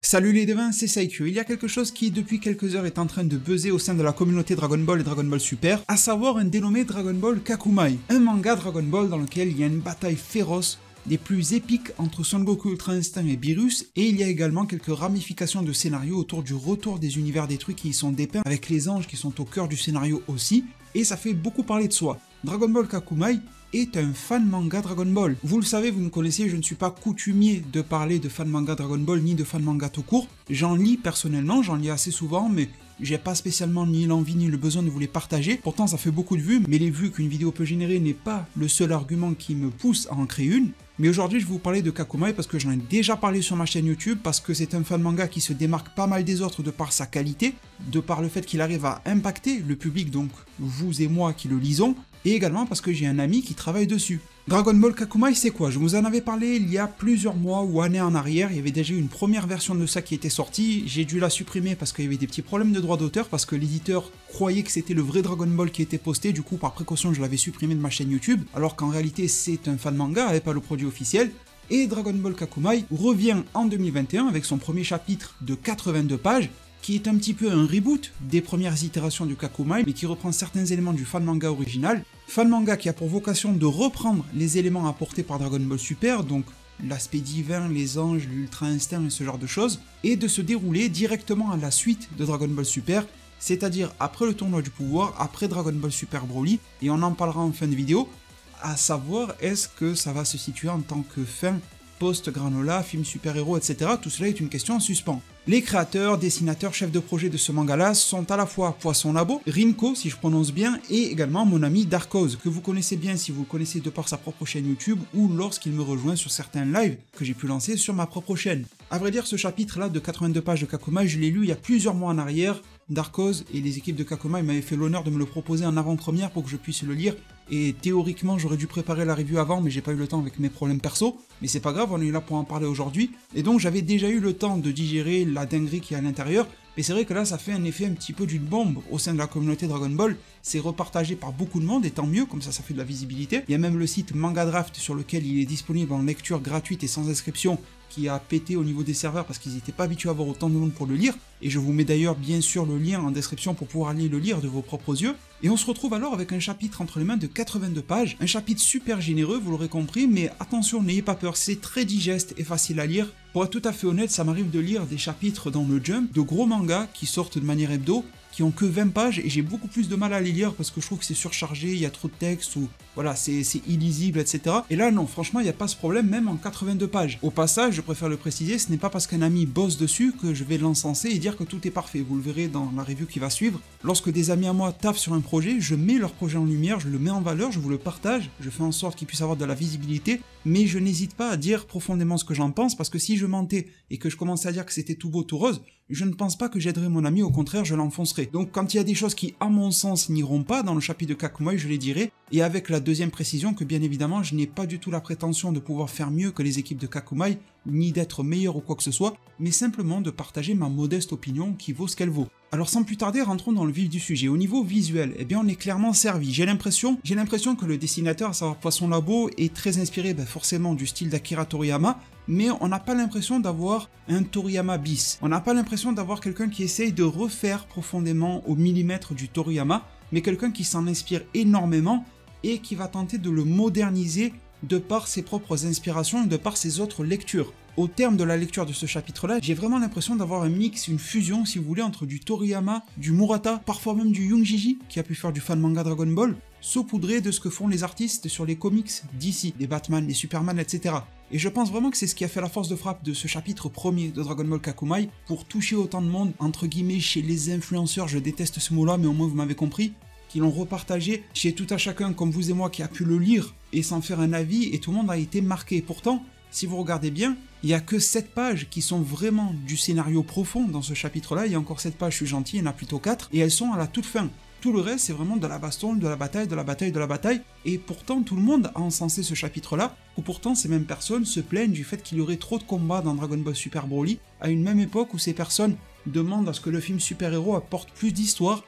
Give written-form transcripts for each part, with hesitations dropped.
Salut les devins, c'est Saikyu. Il y a quelque chose qui depuis quelques heures est en train de buzzer au sein de la communauté Dragon Ball et Dragon Ball Super, à savoir un dénommé Dragon Ball Kakumai, un manga Dragon Ball dans lequel il y a une bataille féroce, des plus épiques entre Son Goku Ultra Instinct et Beerus, et il y a également quelques ramifications de scénario autour du retour des univers détruits qui y sont dépeints, avec les anges qui sont au cœur du scénario aussi, et ça fait beaucoup parler de soi. Dragon Ball Kakumai est un fan manga Dragon Ball. Vous le savez, vous me connaissez, je ne suis pas coutumier de parler de fan manga Dragon Ball ni de fan manga tout court. J'en lis personnellement, j'en lis assez souvent, mais j'ai pas spécialement ni l'envie ni le besoin de vous les partager. Pourtant ça fait beaucoup de vues, mais les vues qu'une vidéo peut générer n'est pas le seul argument qui me pousse à en créer une. Mais aujourd'hui je vais vous parler de Kakumai parce que j'en ai déjà parlé sur ma chaîne YouTube, parce que c'est un fan manga qui se démarque pas mal des autres de par sa qualité, de par le fait qu'il arrive à impacter le public, donc vous et moi qui le lisons, et également parce que j'ai un ami qui travaille dessus. Dragon Ball Kakumai c'est quoi? Je vous en avais parlé il y a plusieurs mois ou années en arrière, il y avait déjà eu une première version de ça qui était sortie, j'ai dû la supprimer parce qu'il y avait des petits problèmes de droit d'auteur, parce que l'éditeur croyait que c'était le vrai Dragon Ball qui était posté, du coup par précaution je l'avais supprimé de ma chaîne YouTube, alors qu'en réalité c'est un fan manga et pas le produit officiel. Et Dragon Ball Kakumai revient en 2021 avec son premier chapitre de 82 pages, qui est un petit peu un reboot des premières itérations du Kakumai, mais qui reprend certains éléments du fan manga original. Fan manga qui a pour vocation de reprendre les éléments apportés par Dragon Ball Super, donc l'aspect divin, les anges, l'ultra instinct et ce genre de choses, et de se dérouler directement à la suite de Dragon Ball Super, c'est-à-dire après le tournoi du pouvoir, après Dragon Ball Super Broly, et on en parlera en fin de vidéo, à savoir est-ce que ça va se situer en tant que fin post-granola, film super-héros, etc. Tout cela est une question en suspens. Les créateurs, dessinateurs, chefs de projet de ce manga-là sont à la fois Poisson Labo, Rinko si je prononce bien, et également mon ami Darkoz, que vous connaissez bien si vous le connaissez de par sa propre chaîne YouTube ou lorsqu'il me rejoint sur certains lives que j'ai pu lancer sur ma propre chaîne. A vrai dire, ce chapitre-là de 82 pages de Kakumai, je l'ai lu il y a plusieurs mois en arrière. Darkoz et les équipes de Kakumai m'avaient fait l'honneur de me le proposer en avant-première pour que je puisse le lire, et théoriquement j'aurais dû préparer la review avant, mais j'ai pas eu le temps avec mes problèmes perso, mais c'est pas grave, on est là pour en parler aujourd'hui, et donc j'avais déjà eu le temps de digérer la dinguerie qui est à l'intérieur, mais c'est vrai que là ça fait un effet un petit peu d'une bombe au sein de la communauté Dragon Ball, c'est repartagé par beaucoup de monde, et tant mieux, comme ça fait de la visibilité. Il y a même le site Manga Draft sur lequel il est disponible en lecture gratuite et sans inscription, qui a pété au niveau des serveurs parce qu'ils n'étaient pas habitués à avoir autant de monde pour le lire, et je vous mets d'ailleurs bien sûr le lien en description pour pouvoir aller le lire de vos propres yeux. Et on se retrouve alors avec un chapitre entre les mains de 82 pages, un chapitre super généreux, vous l'aurez compris, mais attention, n'ayez pas peur, c'est très digeste et facile à lire. Pour être tout à fait honnête, ça m'arrive de lire des chapitres dans le Jump, de gros mangas qui sortent de manière hebdo, qui ont que 20 pages, et j'ai beaucoup plus de mal à les lire parce que je trouve que c'est surchargé, il y a trop de texte, ou voilà, c'est illisible, etc. Et là non, franchement, il n'y a pas ce problème, même en 82 pages. Au passage, je préfère le préciser, ce n'est pas parce qu'un ami bosse dessus que je vais l'encenser et dire que tout est parfait. Vous le verrez dans la review qui va suivre. Lorsque des amis à moi taffent sur un projet, je mets leur projet en lumière, je le mets en valeur, je vous le partage, je fais en sorte qu'il puisse avoir de la visibilité, mais je n'hésite pas à dire profondément ce que j'en pense, parce que si je mentais et que je commençais à dire que c'était tout beau, tout rose, je ne pense pas que j'aiderais mon ami, au contraire, je l'enfoncerai. Donc quand il y a des choses qui, à mon sens, n'iront pas dans le chapitre de Kakumai, je les dirai, et avec la deuxième précision que bien évidemment, je n'ai pas du tout la prétention de pouvoir faire mieux que les équipes de Kakumai, ni d'être meilleur ou quoi que ce soit, mais simplement de partager ma modeste opinion qui vaut ce qu'elle vaut. Alors sans plus tarder, rentrons dans le vif du sujet. Au niveau visuel, eh bien on est clairement servi. J'ai l'impression que le dessinateur, à savoir Poisson Labo, est très inspiré forcément du style d'Akira Toriyama, mais on n'a pas l'impression d'avoir un Toriyama bis. On n'a pas l'impression d'avoir quelqu'un qui essaye de refaire profondément au millimètre du Toriyama, mais quelqu'un qui s'en inspire énormément et qui va tenter de le moderniser de par ses propres inspirations et de par ses autres lectures. Au terme de la lecture de ce chapitre-là, j'ai vraiment l'impression d'avoir un mix, une fusion, si vous voulez, entre du Toriyama, du Murata, parfois même du Junjiji, qui a pu faire du fan manga Dragon Ball, saupoudré de ce que font les artistes sur les comics d'ici, les Batman, les Superman, etc. Et je pense vraiment que c'est ce qui a fait la force de frappe de ce chapitre premier de Dragon Ball Kakumai, pour toucher autant de monde, entre guillemets, chez les influenceurs, je déteste ce mot-là, mais au moins vous m'avez compris, qui l'ont repartagé chez tout à chacun comme vous et moi qui a pu le lire et s'en faire un avis, et tout le monde a été marqué. Pourtant, si vous regardez bien, il n'y a que 7 pages qui sont vraiment du scénario profond dans ce chapitre-là, il y a encore 7 pages, je suis gentil, il y en a plutôt 4, et elles sont à la toute fin. Tout le reste, c'est vraiment de la baston, de la bataille, de la bataille, de la bataille, et pourtant tout le monde a encensé ce chapitre-là, ou pourtant ces mêmes personnes se plaignent du fait qu'il y aurait trop de combats dans Dragon Ball Super Broly, à une même époque où ces personnes demandent à ce que le film super-héros apporte plus d'histoire,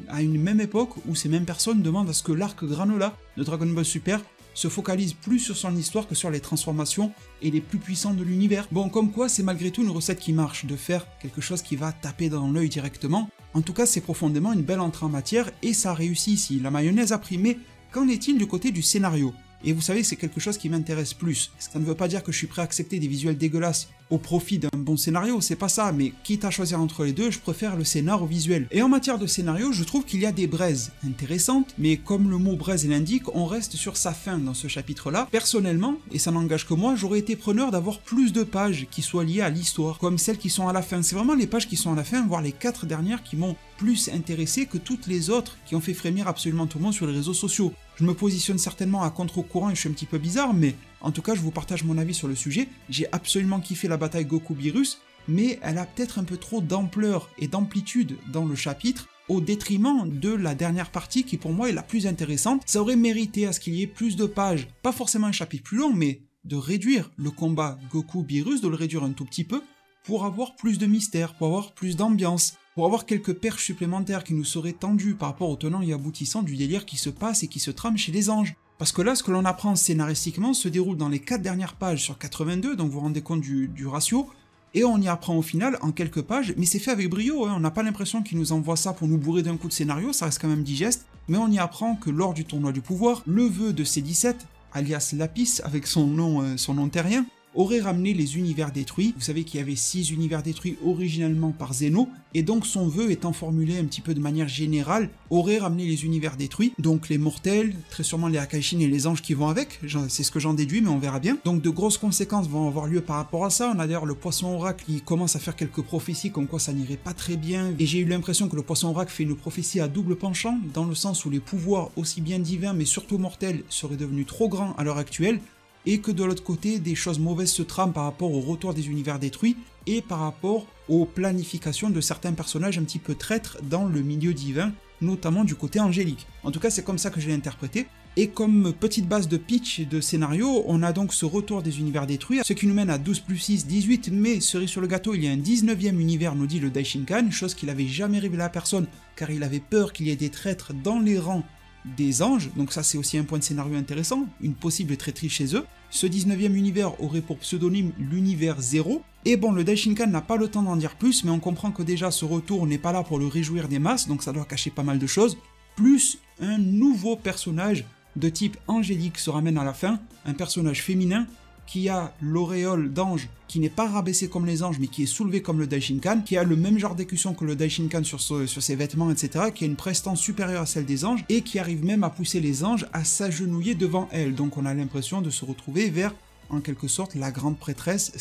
à une même époque où ces mêmes personnes demandent à ce que l'arc Granola de Dragon Ball Super se focalise plus sur son histoire que sur les transformations et les plus puissants de l'univers. Bon, comme quoi c'est malgré tout une recette qui marche, de faire quelque chose qui va taper dans l'œil directement. En tout cas, c'est profondément une belle entrée en matière et ça réussit ici. La mayonnaise a pris, mais qu'en est-il du côté du scénario? Et vous savez, c'est quelque chose qui m'intéresse plus. Ça ne veut pas dire que je suis prêt à accepter des visuels dégueulasses au profit d'un bon scénario, c'est pas ça, mais quitte à choisir entre les deux, je préfère le scénar au visuel. Et en matière de scénario, je trouve qu'il y a des braises intéressantes, mais comme le mot braise l'indique, on reste sur sa fin dans ce chapitre-là. Personnellement, et ça n'engage que moi, j'aurais été preneur d'avoir plus de pages qui soient liées à l'histoire, comme celles qui sont à la fin. C'est vraiment les pages qui sont à la fin, voire les 4 dernières qui m'ont plus intéressé que toutes les autres qui ont fait frémir absolument tout le monde sur les réseaux sociaux. Je me positionne certainement à contre-courant et je suis un petit peu bizarre, mais en tout cas je vous partage mon avis sur le sujet. J'ai absolument kiffé la bataille Goku-Beerus, mais elle a peut-être un peu trop d'ampleur et d'amplitude dans le chapitre, au détriment de la dernière partie qui pour moi est la plus intéressante. Ça aurait mérité à ce qu'il y ait plus de pages, pas forcément un chapitre plus long, mais de réduire le combat Goku-Beerus, de le réduire un tout petit peu, pour avoir plus de mystère, pour avoir plus d'ambiance, pour avoir quelques perches supplémentaires qui nous seraient tendues par rapport aux tenants et aboutissants du délire qui se passe et qui se trame chez les anges. Parce que là, ce que l'on apprend scénaristiquement se déroule dans les 4 dernières pages sur 82, donc vous vous rendez compte du ratio, et on y apprend au final en quelques pages, mais c'est fait avec brio, hein. On n'a pas l'impression qu'il nous envoie ça pour nous bourrer d'un coup de scénario, ça reste quand même digeste, mais on y apprend que lors du tournoi du pouvoir, le vœu de C17, alias Lapis avec son nom terrien, aurait ramené les univers détruits. Vous savez qu'il y avait 6 univers détruits originellement par Zeno, et donc son vœu étant formulé un petit peu de manière générale, aurait ramené les univers détruits, donc les mortels, très sûrement les Akaishin et les anges qui vont avec, c'est ce que j'en déduis, mais on verra bien. Donc de grosses conséquences vont avoir lieu par rapport à ça. On a d'ailleurs le poisson oracle qui commence à faire quelques prophéties comme quoi ça n'irait pas très bien, et j'ai eu l'impression que le poisson oracle fait une prophétie à double penchant, dans le sens où les pouvoirs aussi bien divins mais surtout mortels seraient devenus trop grands à l'heure actuelle, et que de l'autre côté, des choses mauvaises se trament par rapport au retour des univers détruits et par rapport aux planifications de certains personnages un petit peu traîtres dans le milieu divin, notamment du côté angélique. En tout cas, c'est comme ça que je l'ai interprété. Et comme petite base de pitch et de scénario, on a donc ce retour des univers détruits, ce qui nous mène à 12 plus 6, 18, mais cerise sur le gâteau, il y a un 19e univers, nous dit le Daishinkan, chose qu'il avait jamais révélé à personne, car il avait peur qu'il y ait des traîtres dans les rangs des anges, donc ça c'est aussi un point de scénario intéressant, une possible traîtrise chez eux. Ce 19e univers aurait pour pseudonyme l'univers 0, et bon, le Daishinkan n'a pas le temps d'en dire plus, mais on comprend que déjà ce retour n'est pas là pour le réjouir des masses, donc ça doit cacher pas mal de choses, plus un nouveau personnage de type angélique se ramène à la fin, un personnage féminin, qui a l'auréole d'ange, qui n'est pas rabaissé comme les anges, mais qui est soulevé comme le Daishinkan, qui a le même genre d'écusson que le Daishinkan sur ses vêtements, etc., qui a une prestance supérieure à celle des anges, et qui arrive même à pousser les anges à s'agenouiller devant elle. Donc on a l'impression de se retrouver vers, en quelque sorte, la grande prêtresse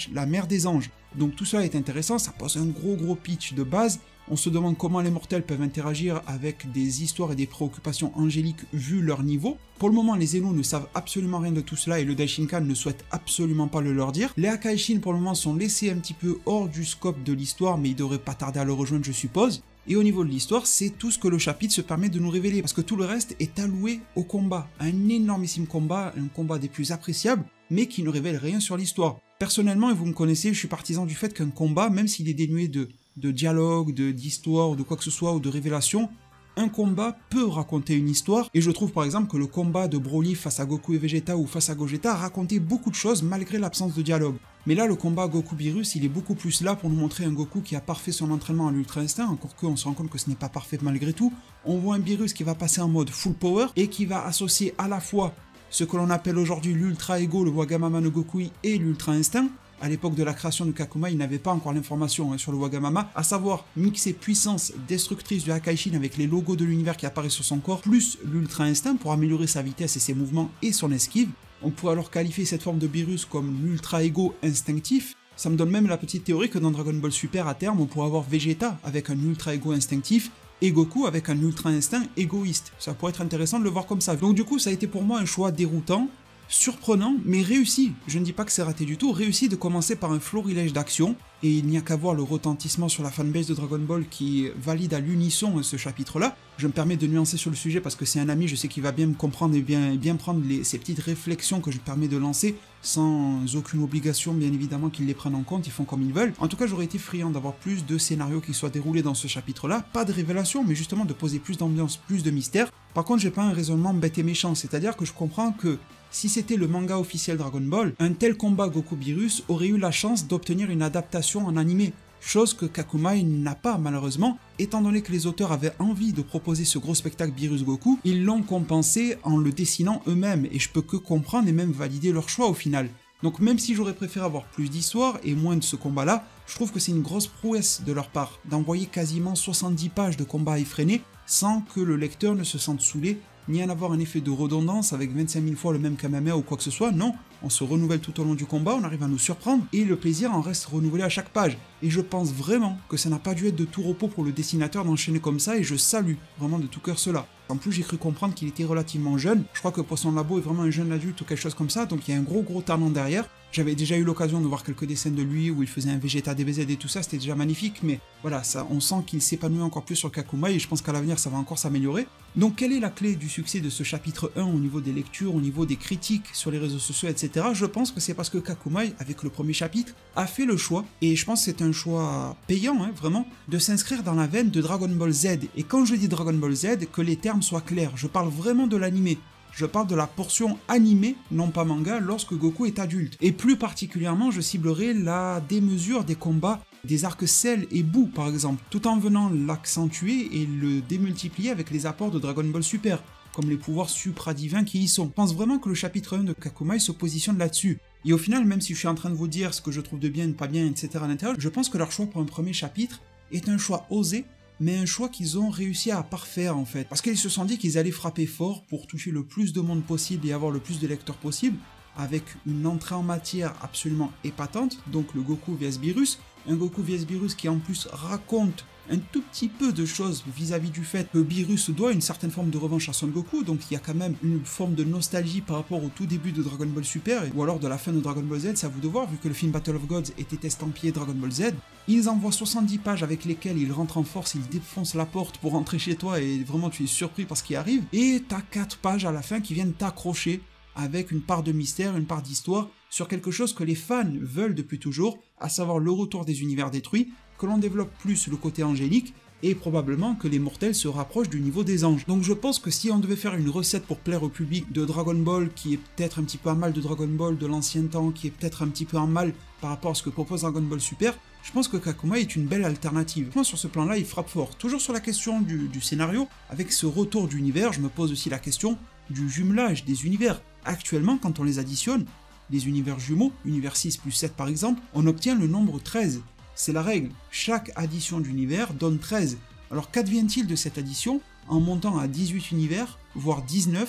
/ la mère des anges. Donc tout ça est intéressant, ça pose un gros pitch de base. On se demande comment les mortels peuvent interagir avec des histoires et des préoccupations angéliques vu leur niveau. Pour le moment, les Zénos ne savent absolument rien de tout cela et le Daishinkan ne souhaite absolument pas le leur dire. Les Akaishin pour le moment sont laissés un petit peu hors du scope de l'histoire, mais ils devraient pas tarder à le rejoindre, je suppose. Et au niveau de l'histoire, c'est tout ce que le chapitre se permet de nous révéler, parce que tout le reste est alloué au combat. Un énormissime combat, un combat des plus appréciables, mais qui ne révèle rien sur l'histoire. Personnellement, et vous me connaissez, je suis partisan du fait qu'un combat, même s'il est dénué de dialogue, d'histoire, ou de quoi que ce soit, ou de révélation, un combat peut raconter une histoire, et je trouve par exemple que le combat de Broly face à Goku et Vegeta ou face à Gogeta racontait beaucoup de choses malgré l'absence de dialogue. Mais là, le combat Goku-Beerus, il est beaucoup plus là pour nous montrer un Goku qui a parfait son entraînement à l'Ultra Instinct, encore qu'on se rend compte que ce n'est pas parfait malgré tout. On voit un Beerus qui va passer en mode full power, et qui va associer à la fois ce que l'on appelle aujourd'hui l'Ultra Ego, le Wagamama no Gokui, et l'Ultra Instinct. À l'époque de la création de Kakuma, il n'avait pas encore l'information sur le Wagamama, à savoir mixer puissance destructrice du Akaishin avec les logos de l'univers qui apparaissent sur son corps, plus l'Ultra Instinct pour améliorer sa vitesse et ses mouvements et son esquive. On pourrait alors qualifier cette forme de Beerus comme l'Ultra Ego instinctif. Ça me donne même la petite théorie que dans Dragon Ball Super, à terme, on pourrait avoir Vegeta avec un Ultra Ego instinctif, et Goku avec un Ultra Instinct égoïste. Ça pourrait être intéressant de le voir comme ça. Donc du coup, ça a été pour moi un choix déroutant, surprenant, mais réussi. Je ne dis pas que c'est raté du tout, réussi de commencer par un florilège d'actions, et il n'y a qu'à voir le retentissement sur la fanbase de Dragon Ball qui valide à l'unisson ce chapitre-là. Je me permets de nuancer sur le sujet parce que c'est un ami, je sais qu'il va bien me comprendre et bien prendre ces petites réflexions que je me permets de lancer, sans aucune obligation bien évidemment qu'ils les prennent en compte, ils font comme ils veulent. En tout cas, j'aurais été friand d'avoir plus de scénarios qui soient déroulés dans ce chapitre-là, pas de révélation, mais justement de poser plus d'ambiance, plus de mystère. Par contre, j'ai pas un raisonnement bête et méchant, c'est-à-dire que je comprends que si c'était le manga officiel Dragon Ball, un tel combat Goku-Beerus aurait eu la chance d'obtenir une adaptation en animé, chose que Kakumai n'a pas malheureusement. Étant donné que les auteurs avaient envie de proposer ce gros spectacle Beerus-Goku, ils l'ont compensé en le dessinant eux-mêmes, et je peux que comprendre et même valider leur choix au final. Donc même si j'aurais préféré avoir plus d'histoire et moins de ce combat-là, je trouve que c'est une grosse prouesse de leur part, d'envoyer quasiment 70 pages de combat effréné sans que le lecteur ne se sente saoulé, ni en avoir un effet de redondance avec 25 000 fois le même Kamehameha ou quoi que ce soit. Non, on se renouvelle tout au long du combat, on arrive à nous surprendre, et le plaisir en reste renouvelé à chaque page. Et je pense vraiment que ça n'a pas dû être de tout repos pour le dessinateur d'enchaîner comme ça, et je salue vraiment de tout cœur cela. En plus, j'ai cru comprendre qu'il était relativement jeune, je crois que Poisson Labo est vraiment un jeune adulte ou quelque chose comme ça, donc il y a un gros talent derrière. J'avais déjà eu l'occasion de voir quelques dessins de lui où il faisait un Vegeta DBZ et tout ça, c'était déjà magnifique, mais voilà, ça, on sent qu'il s'épanouit encore plus sur Kakumai et je pense qu'à l'avenir ça va encore s'améliorer. Donc quelle est la clé du succès de ce chapitre 1 au niveau des lectures, au niveau des critiques sur les réseaux sociaux, etc. Je pense que c'est parce que Kakumai, avec le premier chapitre, a fait le choix, et je pense que c'est un choix payant, hein, vraiment, de s'inscrire dans la veine de Dragon Ball Z. Et quand je dis Dragon Ball Z, que les termes soient clairs, je parle vraiment de l'animé. Je parle de la portion animée, non pas manga, lorsque Goku est adulte. Et plus particulièrement, je ciblerai la démesure des combats des arcs Cell et Boo par exemple, tout en venant l'accentuer et le démultiplier avec les apports de Dragon Ball Super, comme les pouvoirs supradivins qui y sont. Je pense vraiment que le chapitre 1 de Kakumai se positionne là-dessus. Et au final, même si je suis en train de vous dire ce que je trouve de bien, de pas bien, etc. à l'intérieur, je pense que leur choix pour un premier chapitre est un choix osé, mais un choix qu'ils ont réussi à parfaire en fait. Parce qu'ils se sont dit qu'ils allaient frapper fort pour toucher le plus de monde possible et avoir le plus de lecteurs possible, avec une entrée en matière absolument épatante, donc le Goku vs Beerus, un Goku vs Beerus qui en plus raconte un tout petit peu de choses vis-à-vis du fait que Beerus doit une certaine forme de revanche à Son Goku, donc il y a quand même une forme de nostalgie par rapport au tout début de Dragon Ball Super, ou alors de la fin de Dragon Ball Z, c'est à vous de voir, vu que le film Battle of Gods était estampillé Dragon Ball Z. Ils envoient 70 pages avec lesquelles ils rentrent en force, ils défoncent la porte pour rentrer chez toi, et vraiment tu es surpris par ce qui arrive, et t'as 4 pages à la fin qui viennent t'accrocher, avec une part de mystère, une part d'histoire, sur quelque chose que les fans veulent depuis toujours, à savoir le retour des univers détruits, que l'on développe plus le côté angélique, et probablement que les mortels se rapprochent du niveau des anges. Donc je pense que si on devait faire une recette pour plaire au public de Dragon Ball, qui est peut-être un petit peu en mal de Dragon Ball de l'ancien temps, qui est peut-être un petit peu en mal par rapport à ce que propose Dragon Ball Super, je pense que Kakumai est une belle alternative. Moi sur ce plan-là, il frappe fort. Toujours sur la question du scénario, avec ce retour d'univers, je me pose aussi la question du jumelage des univers. Actuellement, quand on les additionne, les univers jumeaux, univers 6 plus 7 par exemple, on obtient le nombre 13. C'est la règle, chaque addition d'univers donne 13. Alors qu'advient-il de cette addition en montant à 18 univers, voire 19,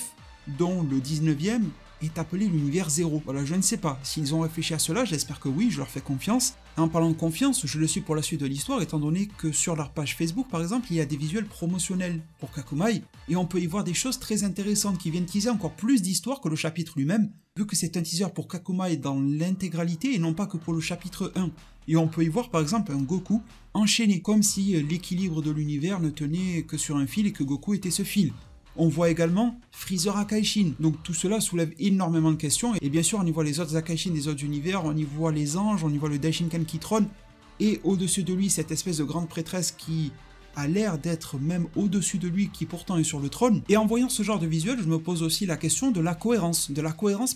dont le 19e est appelé l'univers 0. Voilà, je ne sais pas. S'ils ont réfléchi à cela, j'espère que oui, je leur fais confiance. Et en parlant de confiance, je le suis pour la suite de l'histoire, étant donné que sur leur page Facebook, par exemple, il y a des visuels promotionnels pour Kakumai, et on peut y voir des choses très intéressantes qui viennent teaser encore plus d'histoire que le chapitre lui-même, vu que c'est un teaser pour Kakumai dans l'intégralité et non pas que pour le chapitre 1. Et on peut y voir par exemple un Goku enchaîné, comme si l'équilibre de l'univers ne tenait que sur un fil et que Goku était ce fil. On voit également Freezer Akaishin, donc tout cela soulève énormément de questions, et bien sûr on y voit les autres Akaishin des autres univers, on y voit les anges, on y voit le Daishinkan qui trône, et au-dessus de lui cette espèce de grande prêtresse qui a l'air d'être même au-dessus de lui, qui pourtant est sur le trône. Et en voyant ce genre de visuel, je me pose aussi la question de la cohérence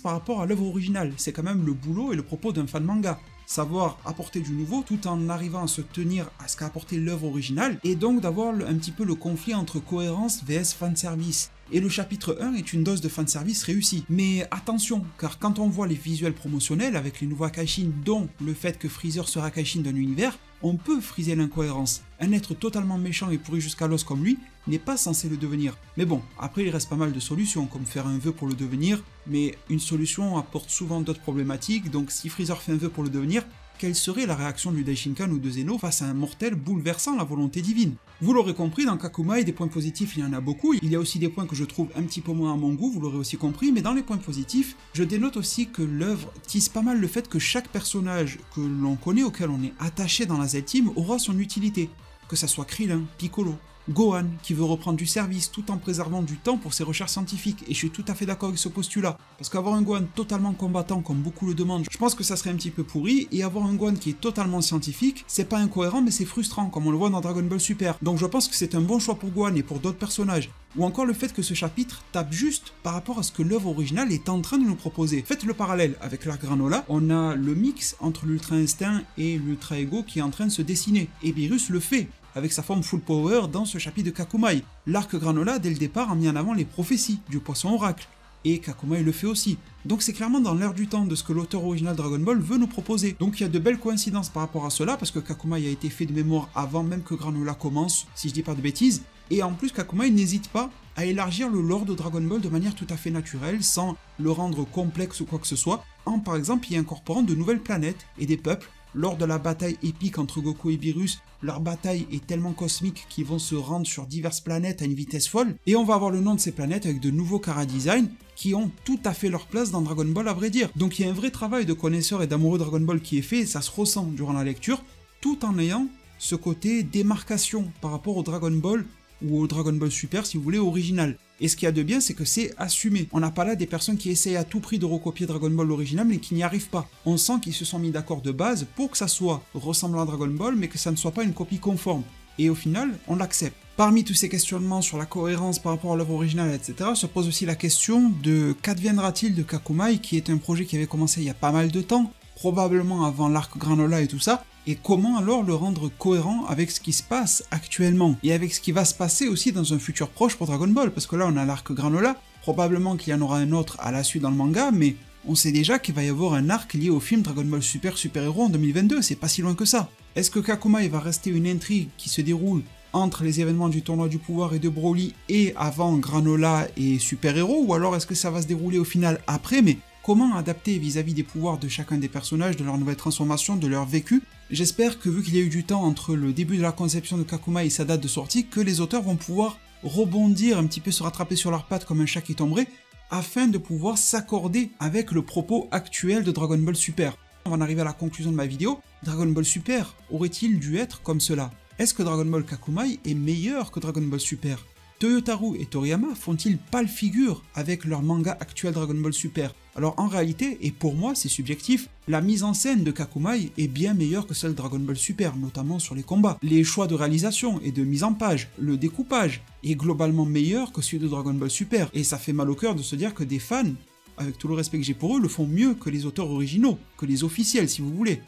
par rapport à l'œuvre originale. C'est quand même le boulot et le propos d'un fan manga. Savoir apporter du nouveau tout en arrivant à se tenir à ce qu'a apporté l'œuvre originale, et donc d'avoir un petit peu le conflit entre cohérence vs fanservice. Et le chapitre 1 est une dose de fanservice réussie. Mais attention, car quand on voit les visuels promotionnels avec les nouveaux Akaishin, dont le fait que Freezer sera Akaishin d'un univers, on peut friser l'incohérence. Un être totalement méchant et pourri jusqu'à l'os comme lui n'est pas censé le devenir. Mais bon, après il reste pas mal de solutions, comme faire un vœu pour le devenir, mais une solution apporte souvent d'autres problématiques, donc si Freezer fait un vœu pour le devenir, quelle serait la réaction du Daishinkan ou de Zeno face à un mortel bouleversant la volonté divine. Vous l'aurez compris, dans Kakumai, des points positifs, il y en a beaucoup. Il y a aussi des points que je trouve un petit peu moins à mon goût, vous l'aurez aussi compris, mais dans les points positifs, je dénote aussi que l'œuvre tisse pas mal le fait que chaque personnage que l'on connaît, auquel on est attaché dans la Z-Team, aura son utilité. Que ça soit Krillin, Piccolo, Gohan, qui veut reprendre du service tout en préservant du temps pour ses recherches scientifiques, et je suis tout à fait d'accord avec ce postulat, parce qu'avoir un Gohan totalement combattant comme beaucoup le demandent, je pense que ça serait un petit peu pourri, et avoir un Gohan qui est totalement scientifique, c'est pas incohérent mais c'est frustrant, comme on le voit dans Dragon Ball Super, donc je pense que c'est un bon choix pour Gohan et pour d'autres personnages, ou encore le fait que ce chapitre tape juste par rapport à ce que l'œuvre originale est en train de nous proposer. Faites le parallèle avec l'arc Granola, on a le mix entre l'Ultra Instinct et l'Ultra Ego qui est en train de se dessiner, et Beerus le fait avec sa forme full power dans ce chapitre de Kakumai. L'arc Granola, dès le départ, a mis en avant les prophéties du poisson oracle, et Kakumai le fait aussi. Donc c'est clairement dans l'air du temps de ce que l'auteur original Dragon Ball veut nous proposer. Donc il y a de belles coïncidences par rapport à cela, parce que Kakumai a été fait de mémoire avant même que Granola commence, si je dis pas de bêtises, et en plus Kakumai n'hésite pas à élargir le lore de Dragon Ball de manière tout à fait naturelle, sans le rendre complexe ou quoi que ce soit, en par exemple y incorporant de nouvelles planètes et des peuples. Lors de la bataille épique entre Goku et Beerus, leur bataille est tellement cosmique qu'ils vont se rendre sur diverses planètes à une vitesse folle, et on va avoir le nom de ces planètes avec de nouveaux chara-design qui ont tout à fait leur place dans Dragon Ball à vrai dire. Donc il y a un vrai travail de connaisseurs et d'amoureux de Dragon Ball qui est fait, et ça se ressent durant la lecture, tout en ayant ce côté démarcation par rapport au Dragon Ball, ou au Dragon Ball Super si vous voulez original. Et ce qu'il y a de bien, c'est que c'est assumé. On n'a pas là des personnes qui essayent à tout prix de recopier Dragon Ball original mais qui n'y arrivent pas. On sent qu'ils se sont mis d'accord de base pour que ça soit ressemblant à Dragon Ball mais que ça ne soit pas une copie conforme. Et au final, on l'accepte. Parmi tous ces questionnements sur la cohérence par rapport à l'œuvre originale, etc., se pose aussi la question de qu'adviendra-t-il de Kakumai, qui est un projet qui avait commencé il y a pas mal de temps, probablement avant l'arc Granola et tout ça, et comment alors le rendre cohérent avec ce qui se passe actuellement, et avec ce qui va se passer aussi dans un futur proche pour Dragon Ball, parce que là on a l'arc Granola, probablement qu'il y en aura un autre à la suite dans le manga, mais on sait déjà qu'il va y avoir un arc lié au film Dragon Ball Super Super Hero en 2022, c'est pas si loin que ça. Est-ce que Kakumai va rester une intrigue qui se déroule entre les événements du tournoi du pouvoir et de Broly et avant Granola et Super Hero, ou alors est-ce que ça va se dérouler au final après, mais comment adapter vis-à-vis des pouvoirs de chacun des personnages, de leur nouvelle transformation, de leur vécu? J'espère que vu qu'il y a eu du temps entre le début de la conception de Kakumai et sa date de sortie, que les auteurs vont pouvoir rebondir, un petit peu se rattraper sur leurs pattes comme un chat qui tomberait, afin de pouvoir s'accorder avec le propos actuel de Dragon Ball Super. On va en arriver à la conclusion de ma vidéo. Dragon Ball Super aurait-il dû être comme cela? Est-ce que Dragon Ball Kakumai est meilleur que Dragon Ball Super? Toyotaru et Toriyama font-ils pâle figure avec leur manga actuel Dragon Ball Super? Alors en réalité, et pour moi c'est subjectif, la mise en scène de Kakumai est bien meilleure que celle de Dragon Ball Super, notamment sur les combats. Les choix de réalisation et de mise en page, le découpage, est globalement meilleur que celui de Dragon Ball Super, et ça fait mal au cœur de se dire que des fans, avec tout le respect que j'ai pour eux, le font mieux que les auteurs originaux, que les officiels si vous voulez.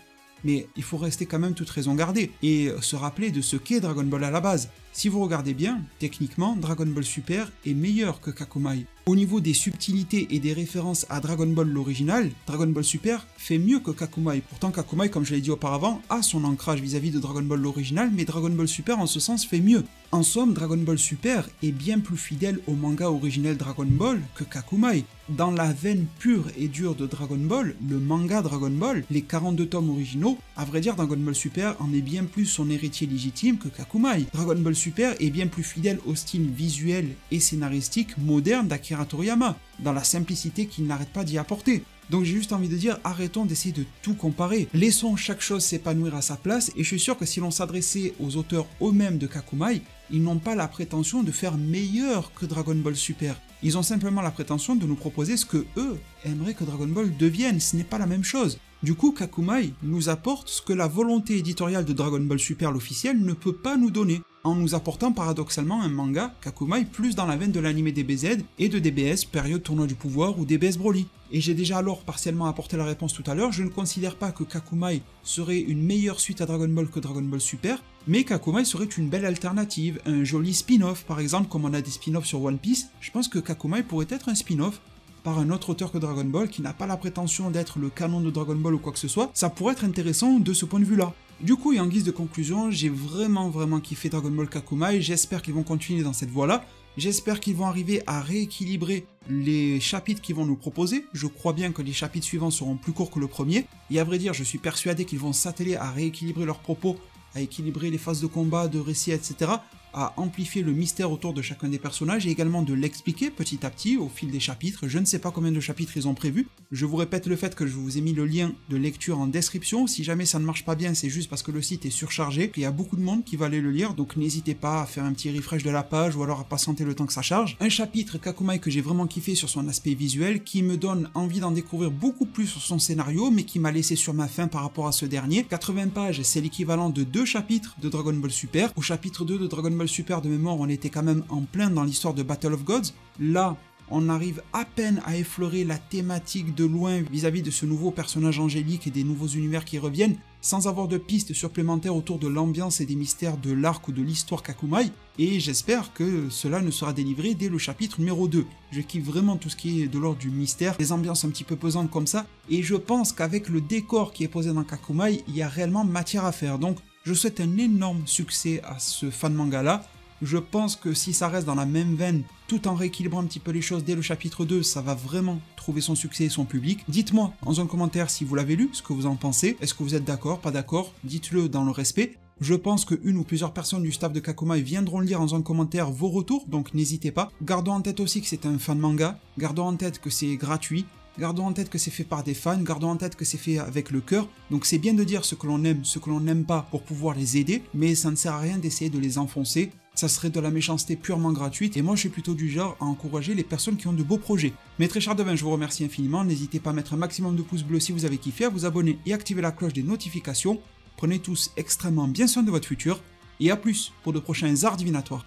Mais il faut rester quand même toute raison gardée, et se rappeler de ce qu'est Dragon Ball à la base. Si vous regardez bien, techniquement, Dragon Ball Super est meilleur que Kakumai. Au niveau des subtilités et des références à Dragon Ball l'original, Dragon Ball Super fait mieux que Kakumai. Pourtant Kakumai, comme je l'ai dit auparavant, a son ancrage vis-à-vis de Dragon Ball l'original, mais Dragon Ball Super en ce sens fait mieux. En somme, Dragon Ball Super est bien plus fidèle au manga originel Dragon Ball que Kakumai. Dans la veine pure et dure de Dragon Ball, le manga Dragon Ball, les 42 tomes originaux, à vrai dire Dragon Ball Super en est bien plus son héritier légitime que Kakumai. Dragon Ball Super est bien plus fidèle au style visuel et scénaristique moderne d'Akira Toriyama, dans la simplicité qu'il n'arrête pas d'y apporter. Donc j'ai juste envie de dire, arrêtons d'essayer de tout comparer. Laissons chaque chose s'épanouir à sa place, et je suis sûr que si l'on s'adressait aux auteurs eux-mêmes de Kakumai, ils n'ont pas la prétention de faire meilleur que Dragon Ball Super. Ils ont simplement la prétention de nous proposer ce que eux aimeraient que Dragon Ball devienne, ce n'est pas la même chose. Du coup, Kakumai nous apporte ce que la volonté éditoriale de Dragon Ball Super l'officiel ne peut pas nous donner, en nous apportant paradoxalement un manga, Kakumai, plus dans la veine de l'anime DBZ et de DBS, période tournoi du pouvoir ou DBS Broly. Et j'ai déjà alors partiellement apporté la réponse tout à l'heure, je ne considère pas que Kakumai serait une meilleure suite à Dragon Ball que Dragon Ball Super, mais Kakumai serait une belle alternative, un joli spin-off, par exemple comme on a des spin-offs sur One Piece, je pense que Kakumai pourrait être un spin-off par un autre auteur que Dragon Ball qui n'a pas la prétention d'être le canon de Dragon Ball ou quoi que ce soit, ça pourrait être intéressant de ce point de vue-là. Du coup, et en guise de conclusion, j'ai vraiment kiffé Dragon Ball Kakumai, j'espère qu'ils vont continuer dans cette voie-là, j'espère qu'ils vont arriver à rééquilibrer les chapitres qu'ils vont nous proposer, je crois bien que les chapitres suivants seront plus courts que le premier, et à vrai dire, je suis persuadé qu'ils vont s'atteler à rééquilibrer leurs propos, à équilibrer les phases de combat, de récit, etc., à amplifier le mystère autour de chacun des personnages et également de l'expliquer petit à petit au fil des chapitres. Je ne sais pas combien de chapitres ils ont prévu. Je vous répète le fait que je vous ai mis le lien de lecture en description. Si jamais ça ne marche pas bien, c'est juste parce que le site est surchargé. Il y a beaucoup de monde qui va aller le lire, donc n'hésitez pas à faire un petit refresh de la page ou alors à patienter le temps que ça charge. Un chapitre Kakumai que j'ai vraiment kiffé sur son aspect visuel, qui me donne envie d'en découvrir beaucoup plus sur son scénario, mais qui m'a laissé sur ma faim par rapport à ce dernier. 80 pages, c'est l'équivalent de 2 chapitres de Dragon Ball Super. Au chapitre 2 de Dragon Ball Super, de mémoire, on était quand même en plein dans l'histoire de Battle of Gods. Là, on arrive à peine à effleurer la thématique de loin vis-à-vis de ce nouveau personnage angélique et des nouveaux univers qui reviennent, sans avoir de pistes supplémentaires autour de l'ambiance et des mystères de l'arc ou de l'histoire Kakumai, et j'espère que cela ne sera délivré dès le chapitre numéro 2. Je kiffe vraiment tout ce qui est de l'ordre du mystère, des ambiances un petit peu pesantes comme ça, et je pense qu'avec le décor qui est posé dans Kakumai, il y a réellement matière à faire, donc je souhaite un énorme succès à ce fan manga là. Je pense que si ça reste dans la même veine, tout en rééquilibrant un petit peu les choses dès le chapitre 2, ça va vraiment trouver son succès et son public. Dites-moi dans un commentaire si vous l'avez lu, ce que vous en pensez. Est-ce que vous êtes d'accord, pas d'accord? Dites-le dans le respect. Je pense que une ou plusieurs personnes du staff de Kakumai viendront lire dans un commentaire vos retours, donc n'hésitez pas. Gardons en tête aussi que c'est un fan manga, gardons en tête que c'est gratuit, gardons en tête que c'est fait par des fans, gardons en tête que c'est fait avec le cœur, donc c'est bien de dire ce que l'on aime, ce que l'on n'aime pas pour pouvoir les aider, mais ça ne sert à rien d'essayer de les enfoncer, ça serait de la méchanceté purement gratuite, et moi je suis plutôt du genre à encourager les personnes qui ont de beaux projets. Mes très chers devins, je vous remercie infiniment, n'hésitez pas à mettre un maximum de pouces bleus si vous avez kiffé, à vous abonner et activer la cloche des notifications, prenez tous extrêmement bien soin de votre futur, et à plus pour de prochains arts divinatoires.